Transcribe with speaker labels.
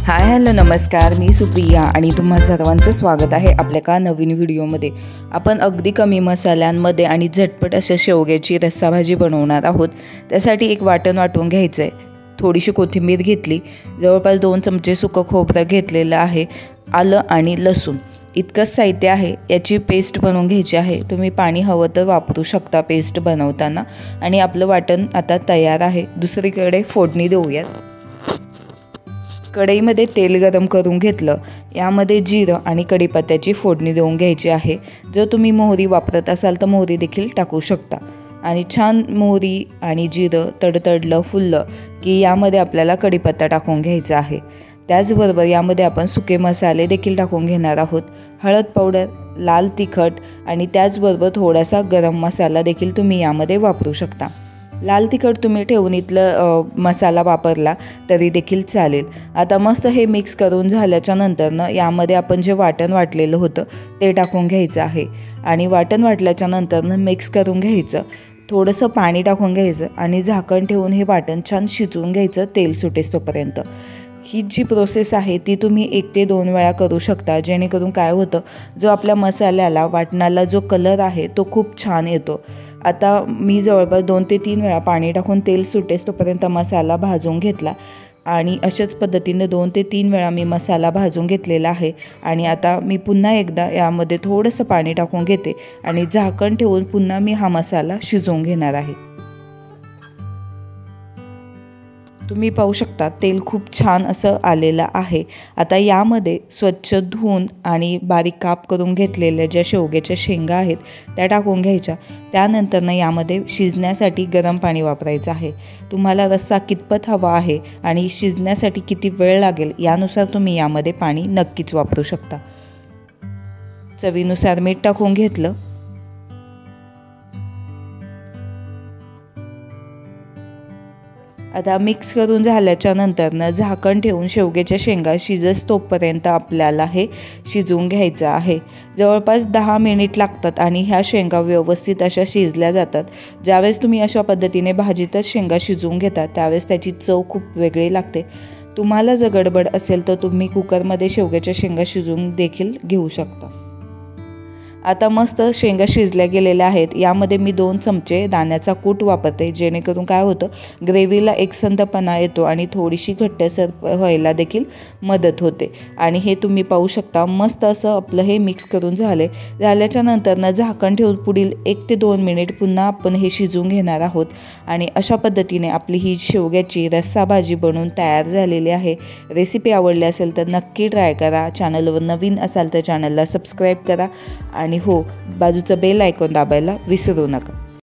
Speaker 1: Hi hello नमस्कार, मी सुप्रिया आणि तुम्हा सर्वांचं स्वागत आहे आपल्या का नवीन व्हिडिओमध्ये। आपण अगदी कमी मसाल्यांमध्ये आणि झटपट अशा शेवग्याची रस्सा भाजी बनवणार आहोत। त्यासाठी एक वाटण वाटून घ्यायचं आहे। थोडीशी कोथिंबीर घेतली, जवळपास 2 चमचे सुकं खोबरं घेतलेलं आहे, आलं आणि लसूण इतकंच साहित्य आहे। याची पेस्ट बनवून घ्यायची आहे। तुम्ही पाणी हवं तर वापरू शकता पेस्ट बनवताना। आणि आपलं वाटण आता तयार आहे। दुसरीकडे फोडणी देऊयात। कढईमध्ये तेल गरम करून घेतलं, यामध्ये जिरं आणि कढीपत्त्याची फोडणी देऊन घ्यायची आहे। जर तुम्ही मोहरी वापरत असाल तर मोहरी देखील टाकू शकता। आणि छान मोहरी आणि जिरं तडतडलं फुललं की यामध्ये आपल्याला कढीपत्ता टाकून घ्यायचा आहे। त्याचबरोबर यामध्ये आपण सुके मसाले देखील टाकून घेणार आहोत। हळद पावडर, लाल तिखट आणि त्याचबरोबर थोडासा गरम मसाला देखील तुम्ही यामध्ये वापरू शकता। लाल तिखट तुम्ही ठेवणीतलं मसाला वापरला तरी देखील चालेल। आता मस्त हे मिक्स करून झाल्याच्या नंतरनं यामध्ये आपण जे वाटण वाटलेलं होतं ते टाकून घ्यायचं आहे। आणि वाटण वाटल्याच्या नंतरनं मिक्स करून घ्यायचं। थोडंसं पाणी टाकून घ्यायचं आणि झाकण ठेवून हे वाटण छान शिजवून घ्यायचं तेल सुटेस्तोपर्यंत। ही जी प्रोसेस आहे ती तुम्ही 1 ते 2 वेळा करू शकता, जेणेकरून काय होतं, जो आपल्या मसाल्याला वाटणाला जो कलर आहे तो खूप छान येतो। आता मी जवळपास 2 ते 3 वेळा पाणी टाकून तेल सुटेस तोपर्यंत मसाला भाजून घेतला। आणि अशाच पद्धतीने 2 ते 3 वेळा मी मसाला भाजून घेतलेला आहे। आणि आता मी पुन्हा एकदा यामध्ये थोडंसं पाणी टाकून घेते आणि झाकण ठेवून पुन्हा मी हा मसाला शिजवून घेणार आहे। तुम्ही पाहू शकता तेल खूप छान असं आलेलं आहे। आता यामध्ये स्वच्छ धुवून आणि बारीक काप करून घेतलेल्या ज्या शेवग्याच्या शेंगा आहेत त्या टाकून घ्यायच्या। त्यानंतरनं यामध्ये शिजण्यासाठी गरम पाणी वापरायचं आहे। तुम्हाला रस्सा कितपत हवा आहे आणि शिजण्यासाठी किती वेळ लागेल यानुसार तुम्ही यामध्ये पाणी नक्कीच वापरू शकता। चवीनुसार मीठ टाकून घेतलं। आता मिक्स करून झाल्याच्या नंतरनं झाकण ठेवून शेवग्याच्या शेंगा शिजस तोपर्यंत आपल्याला हे शिजवून घ्यायचं आहे। जवळपास 10 मिनिट लागतात आणि ह्या शेंगा व्यवस्थित अशा शिजल्या जातात। ज्यावेळेस तुम्ही अशा पद्धतीने भाजीतच शेंगा शिजवून घेता त्यावेळेस त्याची चव खूप वेगळी लागते। तुम्हाला जर गडबड असेल तर तुम्ही कुकरमध्ये शेवग्याच्या शेंगा शिजवून देखील घेऊ शकता। आता मस्त शेंगा शिजल्या गेलेल्या आहेत। यामध्ये मी 2 चमचे दाण्याचा कूट वापरते, जेणेकरून काय होतं, ग्रेव्हीला एकसंधपणा येतो आणि थोडीशी घट्टसर व्हायला देखील मदत होते। आणि हे तुम्ही पाहू शकता मस्त असं आपलं हे मिक्स करून झाल्याच्या नंतरनं झाकण ठेवून पुढील 1 ते 2 मिनिट पुन्हा आपण हे शिजवून घेणार आहोत। आणि अशा पद्धतीने आपली ही शेवग्याची रस्सा भाजी बनवून तयार झालेली आहे। रेसिपी आवडली असेल तर नक्की ट्राय करा। चॅनलवर नवीन असाल तर चॅनलला सबस्क्राईब करा आणि हो, बाजूचं बेल आयकॉन दाबायला विसरू नका।